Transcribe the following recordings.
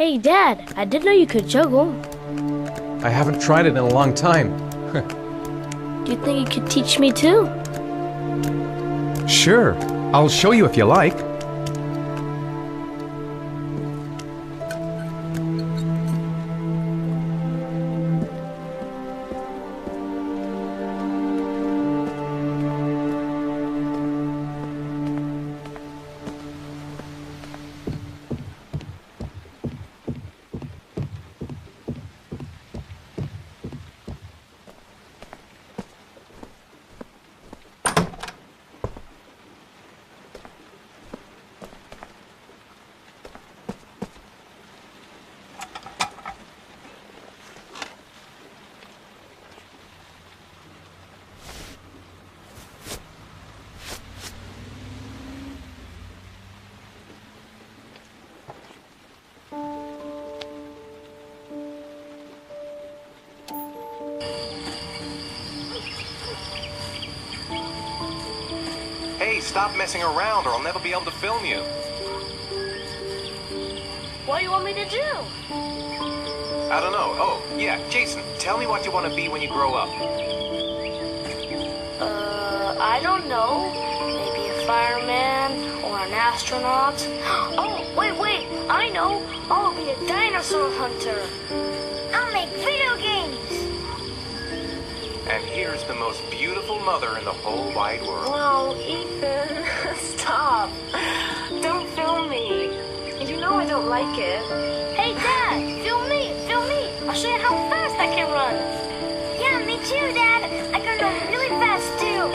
Hey, Dad, I didn't know you could juggle. I haven't tried it in a long time. Do you think you could teach me too? Sure, I'll show you if you like. Hey, stop messing around or I'll never be able to film you. What do you want me to do? I don't know. Oh, yeah, Jason, tell me what you want to be when you grow up. I don't know. Maybe a fireman or an astronaut. Oh, wait, I know. I'll be a dinosaur hunter. I'll make video games. And here's the most beautiful mother in the whole wide world. Whoa, Ethan, stop. Don't film me. You know I don't like it. Hey, Dad, film me. I'll show you how fast I can run. Yeah, me too, Dad. I can run really fast, too.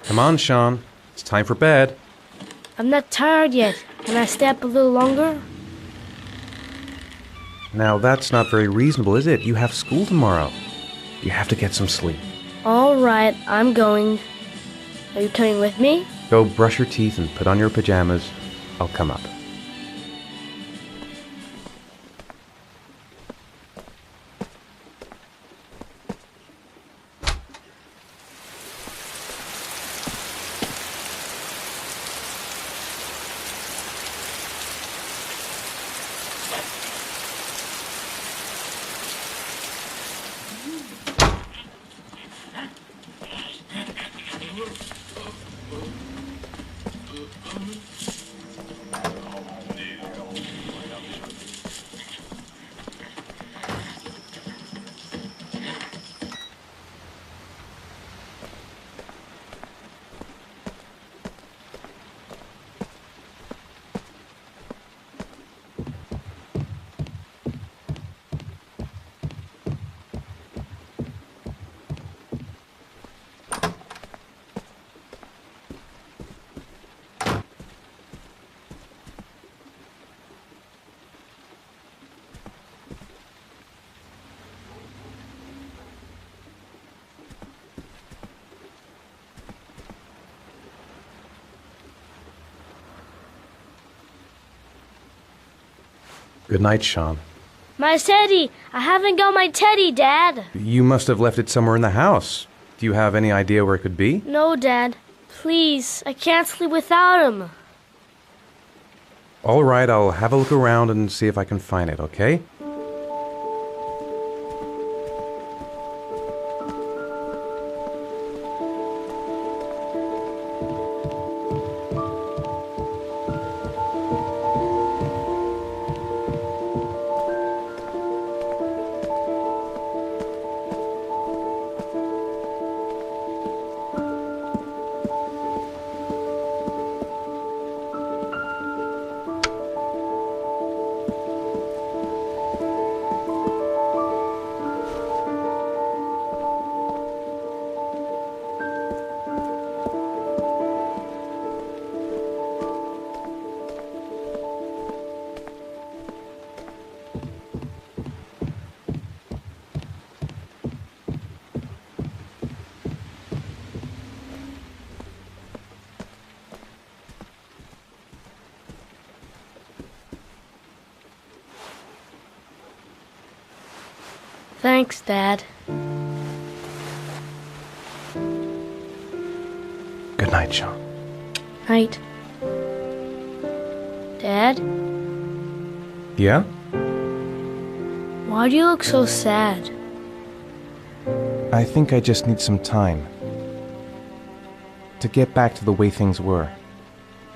Come on, Sean. It's time for bed. I'm not tired yet. Can I stay up a little longer? Now, that's not very reasonable, is it? You have school tomorrow. You have to get some sleep. All right, I'm going. Are you coming with me? Go brush your teeth and put on your pajamas. I'll come up. Good night, Sean. My teddy! I haven't got my teddy, Dad. You must have left it somewhere in the house. Do you have any idea where it could be? No, Dad. Please, I can't sleep without him. All right, I'll have a look around and see if I can find it, okay? Thanks, Dad. Good night, Sean. Night. Dad, Yeah? why do you look so sad? I think I just need some time to get back to the way things were.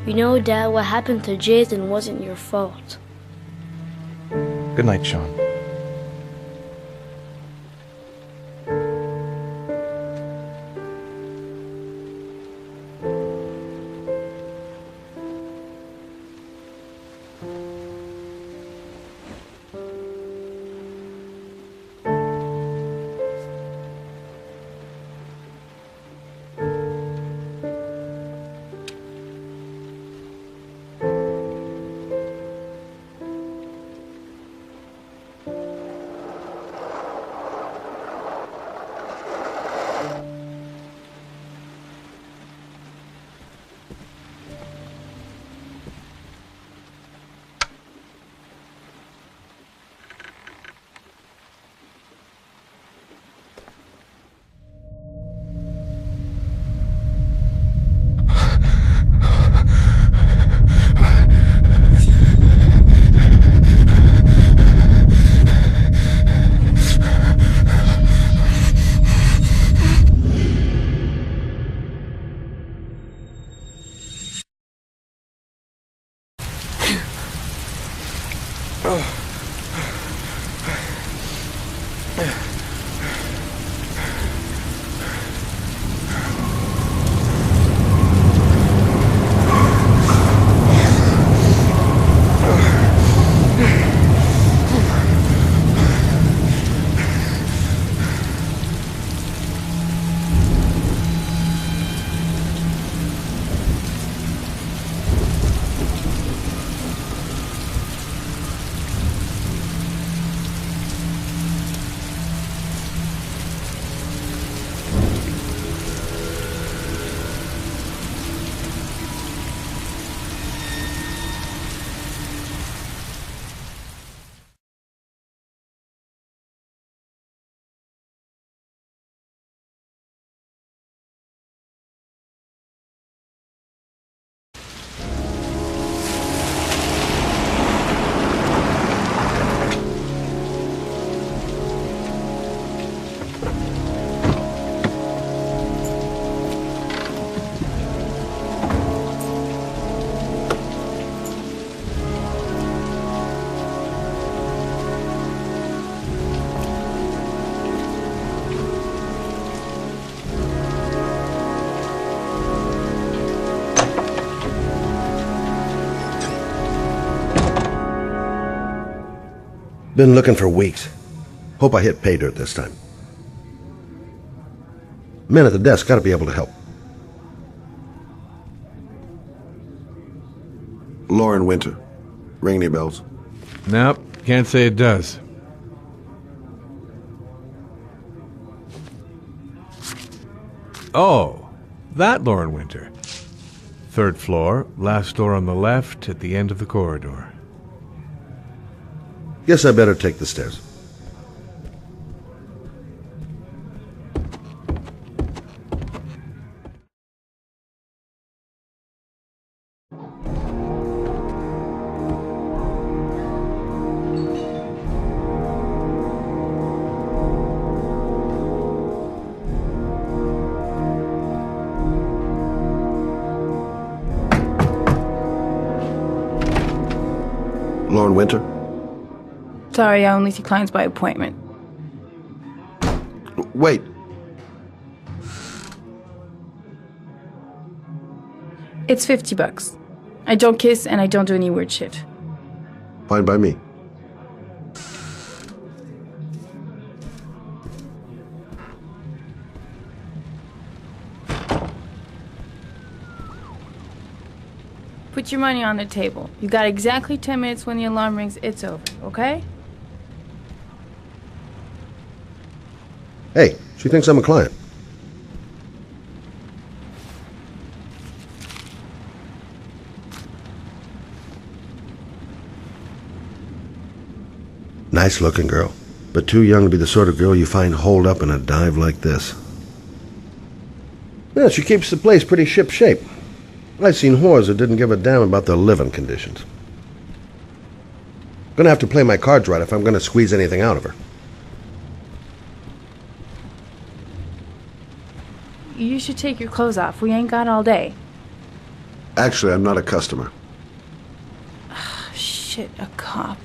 You know, Dad, what happened to Jason wasn't your fault. Good night, Sean. Been looking for weeks. Hope I hit pay dirt this time. Men at the desk gotta be able to help. Lauren Winter. Ring any bells? Nope, can't say it does. Oh, that Lauren Winter. Third floor, last door on the left at the end of the corridor. Guess I better take the stairs. Lauren Winter? Sorry, I only see clients by appointment. Wait. It's $50. I don't kiss and I don't do any weird shit. Fine by me. Put your money on the table. You got exactly 10 minutes. When the alarm rings, it's over, okay? Hey, she thinks I'm a client. Nice looking girl. but too young to be the sort of girl you find holed up in a dive like this. Yeah, she keeps the place pretty ship-shape. I've seen whores that didn't give a damn about their living conditions. Gonna have to play my cards right if I'm gonna squeeze anything out of her. You should take your clothes off. We ain't got all day. Actually, I'm not a customer. Shit, a cop.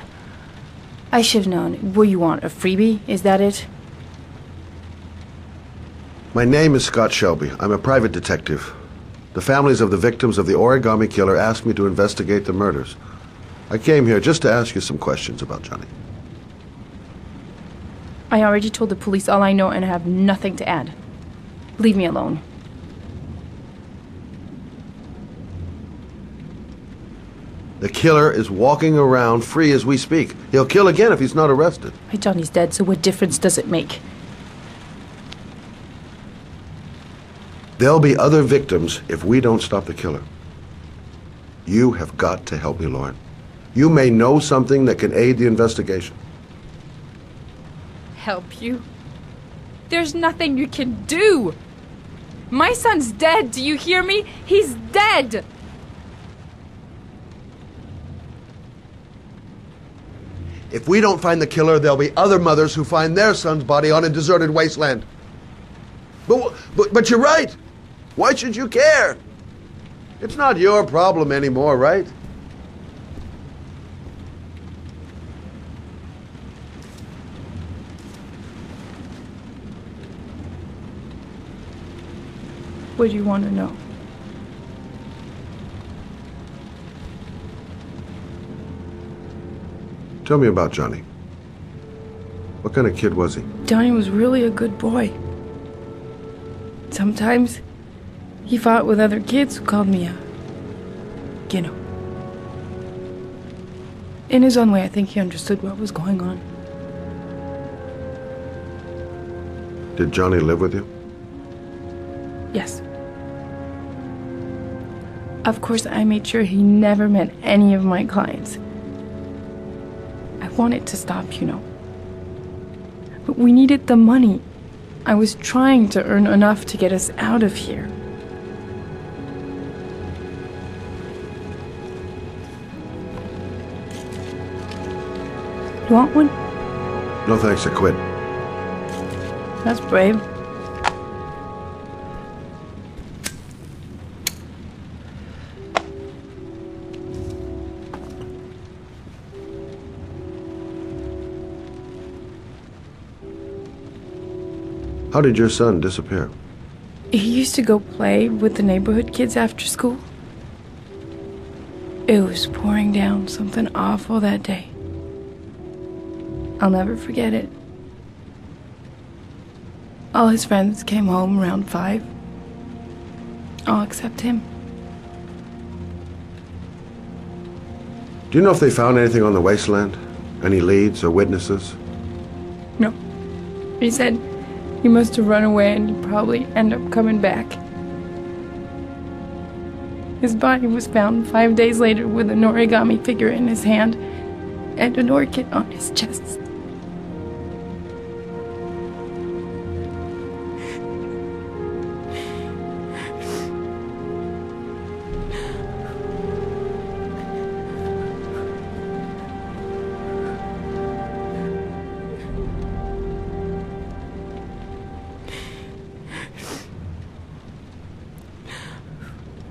I should've known. What do you want, a freebie? Is that it? My name is Scott Shelby. I'm a private detective. The families of the victims of the Origami Killer asked me to investigate the murders. I came here just to ask you some questions about Johnny. I already told the police all I know and I have nothing to add. Leave me alone. The killer is walking around free as we speak. He'll kill again if he's not arrested. My Johnny's dead, so what difference does it make? There'll be other victims if we don't stop the killer. You have got to help me, Lauren. You may know something that can aid the investigation. Help you? There's nothing you can do! My son's dead, do you hear me? He's dead! If we don't find the killer, there'll be other mothers who find their son's body on a deserted wasteland. But you're right. Why should you care? It's not your problem anymore, right? What do you want to know? Tell me about Johnny. What kind of kid was he? Johnny was really a good boy. Sometimes he fought with other kids who called me you know. In his own way, I think he understood what was going on. Did Johnny live with you? Yes. Of course, I made sure he never met any of my clients. I wanted to stop, you know. But we needed the money. I was trying to earn enough to get us out of here. You want one? No thanks, I quit. That's brave. How did your son disappear? He used to go play with the neighborhood kids after school. It was pouring down something awful that day. I'll never forget it. All his friends came home around 5. All except him. Do you know if they found anything on the wasteland? Any leads or witnesses? No. He said he must have run away and he'd probably end up coming back. His body was found 5 days later with an origami figure in his hand and an orchid on his chest.